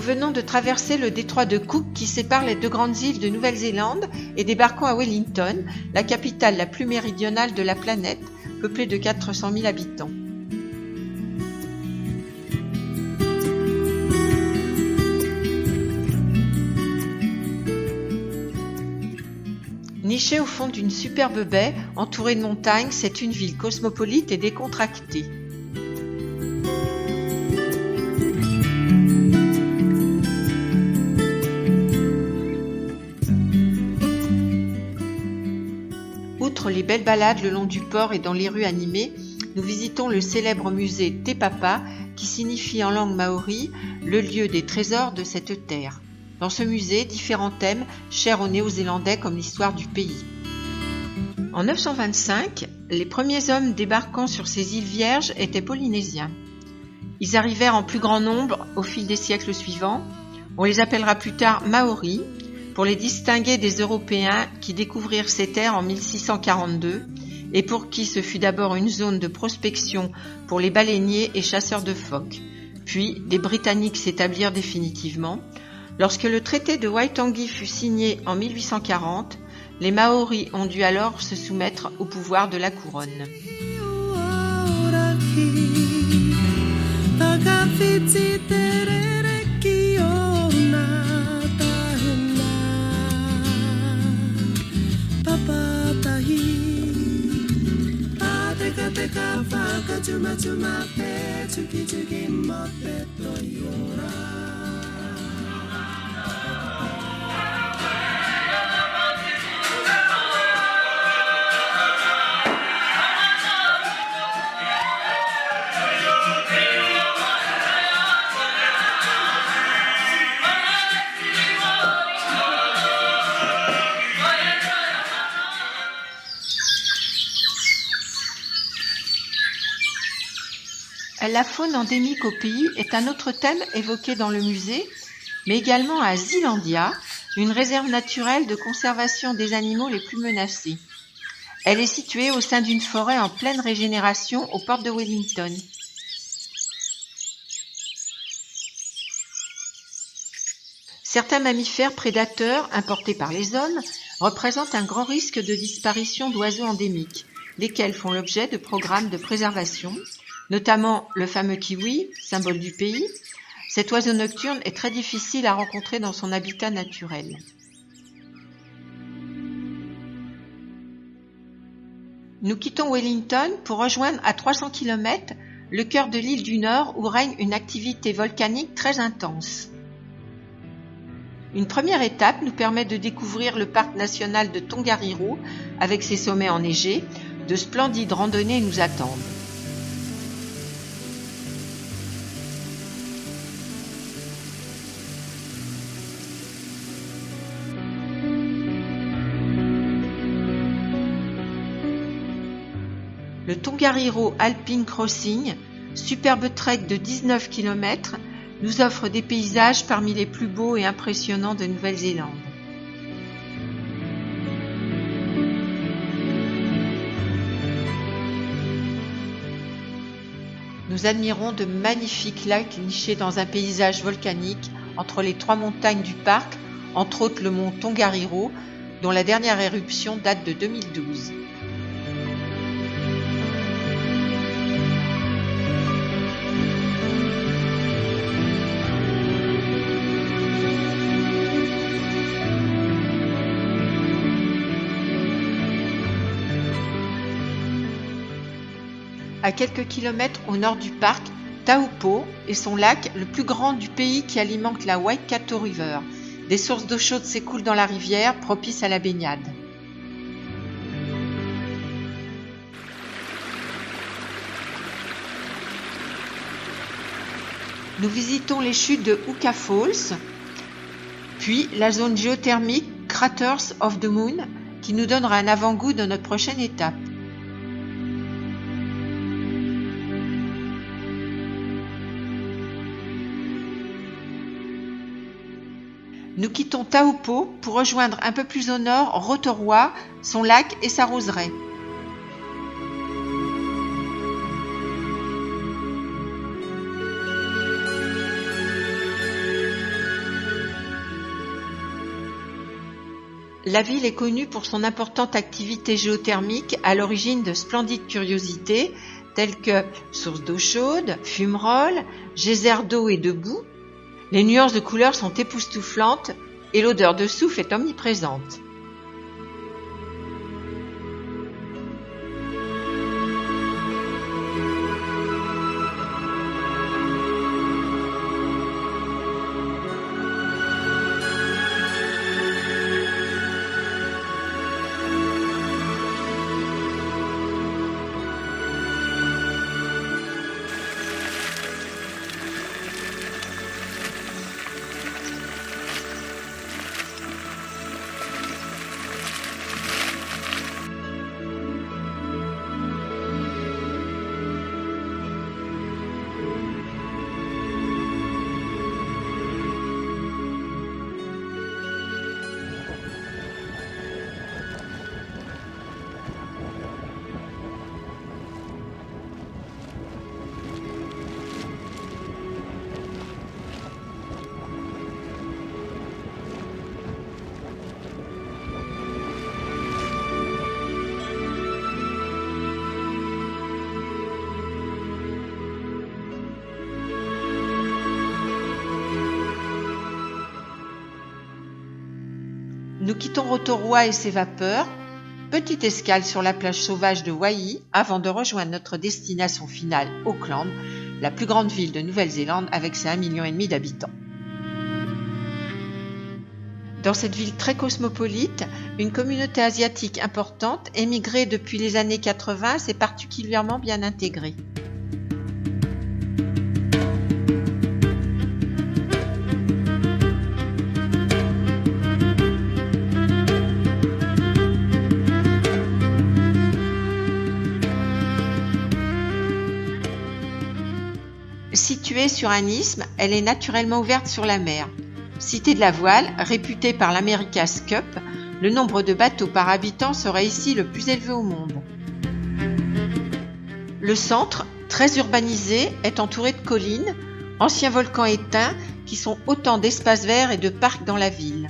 venons de traverser le détroit de Cook qui sépare les deux grandes îles de Nouvelle-Zélande et débarquons à Wellington, la capitale la plus méridionale de la planète, peuplée de 400 000 habitants. Nichée au fond d'une superbe baie, entourée de montagnes, c'est une ville cosmopolite et décontractée. Outre les belles balades le long du port et dans les rues animées, nous visitons le célèbre musée Te Papa, qui signifie en langue maori le lieu des trésors de cette terre. Dans ce musée, différents thèmes chers aux Néo-Zélandais comme l'histoire du pays. En 925, les premiers hommes débarquant sur ces îles Vierges étaient polynésiens. Ils arrivèrent en plus grand nombre au fil des siècles suivants. On les appellera plus tard Maoris, pour les distinguer des Européens qui découvrirent ces terres en 1642 et pour qui ce fut d'abord une zone de prospection pour les baleiniers et chasseurs de phoques. Puis, des Britanniques s'établirent définitivement. Lorsque le traité de Waitangi fut signé en 1840, les Maoris ont dû alors se soumettre au pouvoir de la couronne. La faune endémique au pays est un autre thème évoqué dans le musée, mais également à Zealandia, une réserve naturelle de conservation des animaux les plus menacés. Elle est située au sein d'une forêt en pleine régénération aux portes de Wellington. Certains mammifères prédateurs importés par les hommes représentent un grand risque de disparition d'oiseaux endémiques, lesquels font l'objet de programmes de préservation, notamment le fameux kiwi, symbole du pays. Cet oiseau nocturne est très difficile à rencontrer dans son habitat naturel. Nous quittons Wellington pour rejoindre à 300 km le cœur de l'île du Nord où règne une activité volcanique très intense. Une première étape nous permet de découvrir le parc national de Tongariro avec ses sommets enneigés. De splendides randonnées nous attendent. Le Tongariro Alpine Crossing, superbe trek de 19 km, nous offre des paysages parmi les plus beaux et impressionnants de Nouvelle-Zélande. Nous admirons de magnifiques lacs nichés dans un paysage volcanique entre les trois montagnes du parc, entre autres le mont Tongariro, dont la dernière éruption date de 2012. À quelques kilomètres au nord du parc, Taupo et son lac, le plus grand du pays qui alimente la Waikato River. Des sources d'eau chaude s'écoulent dans la rivière, propices à la baignade. Nous visitons les chutes de Huka Falls, puis la zone géothermique Craters of the Moon, qui nous donnera un avant-goût de notre prochaine étape. Nous quittons Taupo pour rejoindre un peu plus au nord Rotorua, son lac et sa roseraie. La ville est connue pour son importante activité géothermique, à l'origine de splendides curiosités telles que sources d'eau chaude, fumerolles, geysers d'eau et de boue. Les nuances de couleurs sont époustouflantes et l'odeur de soufre est omniprésente. Nous quittons Rotorua et ses vapeurs. Petite escale sur la plage sauvage de Waihi avant de rejoindre notre destination finale, Auckland, la plus grande ville de Nouvelle-Zélande avec ses 1,5 million d'habitants. Dans cette ville très cosmopolite, une communauté asiatique importante, émigrée depuis les années 80, s'est particulièrement bien intégrée. Située sur un isthme, elle est naturellement ouverte sur la mer. Cité de la voile, réputée par l'America's Cup, le nombre de bateaux par habitant serait ici le plus élevé au monde. Le centre, très urbanisé, est entouré de collines, anciens volcans éteints qui sont autant d'espaces verts et de parcs dans la ville.